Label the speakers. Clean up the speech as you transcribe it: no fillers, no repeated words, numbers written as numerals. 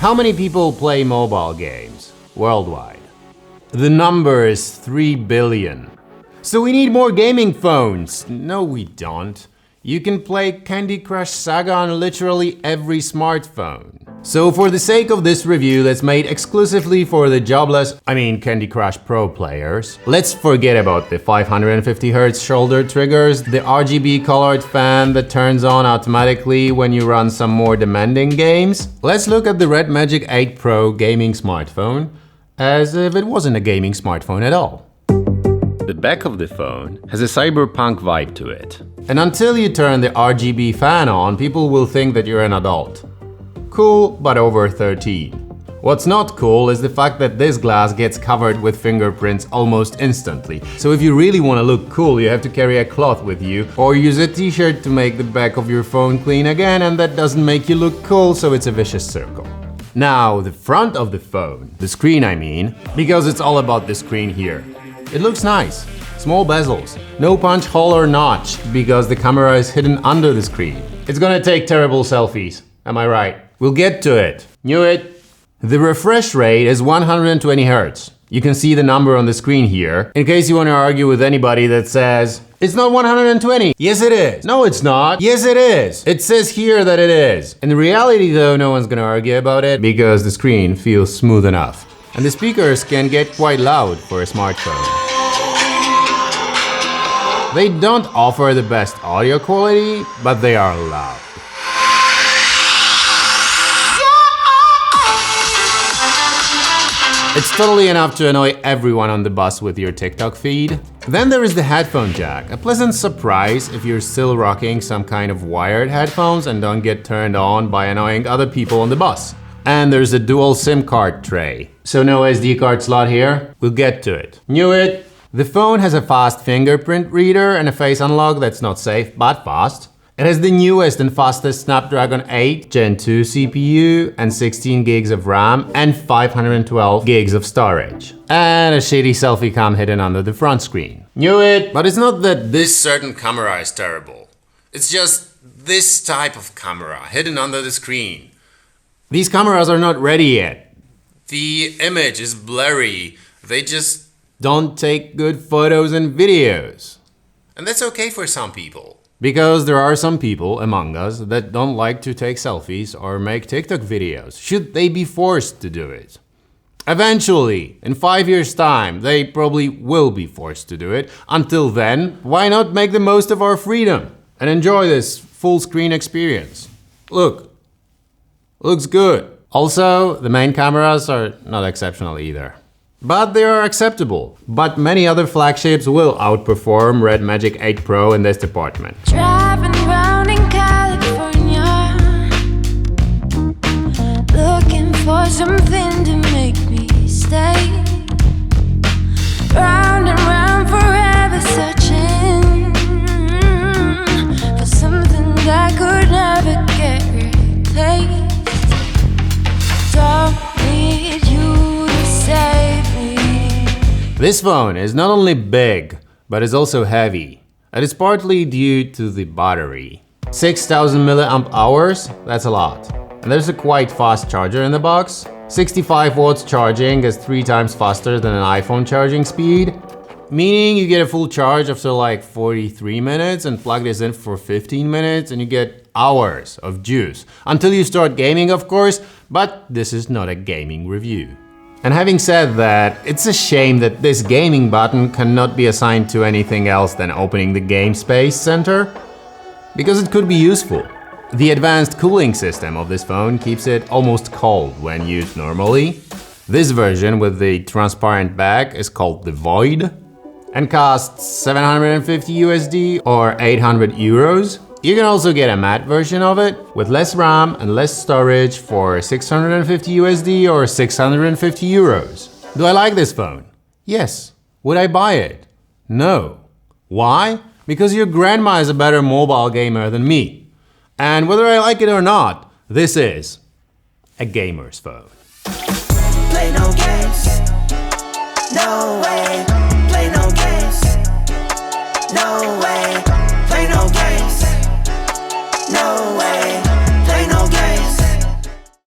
Speaker 1: How many people play mobile games worldwide? The number is 3 billion. So we need more gaming phones. No, we don't. You can play Candy Crush Saga on literally every smartphone. So for the sake of this review that's made exclusively for the jobless, Candy Crush Pro players, let's forget about the 550Hz shoulder triggers, the RGB colored fan that turns on automatically when you run some more demanding games. Let's look at the Redmagic 8 Pro gaming smartphone as if it wasn't a gaming smartphone at all. The back of the phone has a cyberpunk vibe to it. And until you turn the RGB fan on, people will think that you're an adult. Cool, but over 13. What's not cool is the fact that this glass gets covered with fingerprints almost instantly. So if you really want to look cool, you have to carry a cloth with you or use a t-shirt to make the back of your phone clean again, and that doesn't make you look cool, so it's a vicious circle. Now, the front of the phone, the screen because it's all about the screen here. It looks nice. Small bezels, no punch hole or notch because the camera is hidden under the screen. It's gonna take terrible selfies, am I right? We'll get to it. Knew it. The refresh rate is 120 Hz. You can see the number on the screen here, in case you want to argue with anybody that says, it's not 120. Yes, it is. No, it's not. Yes, it is. It says here that it is. In reality, though, no one's gonna argue about it because the screen feels smooth enough. And the speakers can get quite loud for a smartphone. They don't offer the best audio quality, but they are loud. It's totally enough to annoy everyone on the bus with your TikTok feed. Then there is the headphone jack, a pleasant surprise if you're still rocking some kind of wired headphones and don't get turned on by annoying other people on the bus. And there's a dual SIM card tray. So no SD card slot here? We'll get to it. Knew it! The phone has a fast fingerprint reader and a face unlock that's not safe, but fast. It has the newest and fastest Snapdragon 8 Gen 2 CPU and 16 gigs of RAM and 512 gigs of storage. And a shitty selfie cam hidden under the front screen. Knew it! But it's not that this certain camera is terrible. It's just this type of camera hidden under the screen. These cameras are not ready yet. The image is blurry. They just don't take good photos and videos. And that's okay for some people. Because there are some people among us that don't like to take selfies or make TikTok videos. Should they be forced to do it? Eventually, in 5 years' time, they probably will be forced to do it. Until then, why not make the most of our freedom and enjoy this full screen experience? Look, looks good. Also, the main cameras are not exceptional either. But they are acceptable. But many other flagships will outperform Redmagic 8 Pro in this department.
Speaker 2: Driving around in California, looking for something to make me stay. Round and round forever, searching for something that could never get replaced. Don't need you to save me.
Speaker 1: This phone is not only big, but is also heavy. And it's partly due to the battery. 6000 milliamp hours, that's a lot. And there's a quite fast charger in the box. 65 watts charging is 3 times faster than an iPhone charging speed. Meaning you get a full charge after like 43 minutes and plug this in for 15 minutes and you get hours of juice. Until you start gaming, of course, but this is not a gaming review. And having said that, it's a shame that this gaming button cannot be assigned to anything else than opening the Game Space Center, because it could be useful. The advanced cooling system of this phone keeps it almost cold when used normally. This version with the transparent back is called the Void and costs 750 USD or 800 euros. You can also get a matte version of it with less RAM and less storage for 650 USD or 650 euros. Do I like this phone? Yes. Would I buy it? No. Why? Because your grandma is a better mobile gamer than me. And whether I like it or not, this is a gamer's phone.
Speaker 3: Play no games. No way. Play no games. No way. Play no games. No way.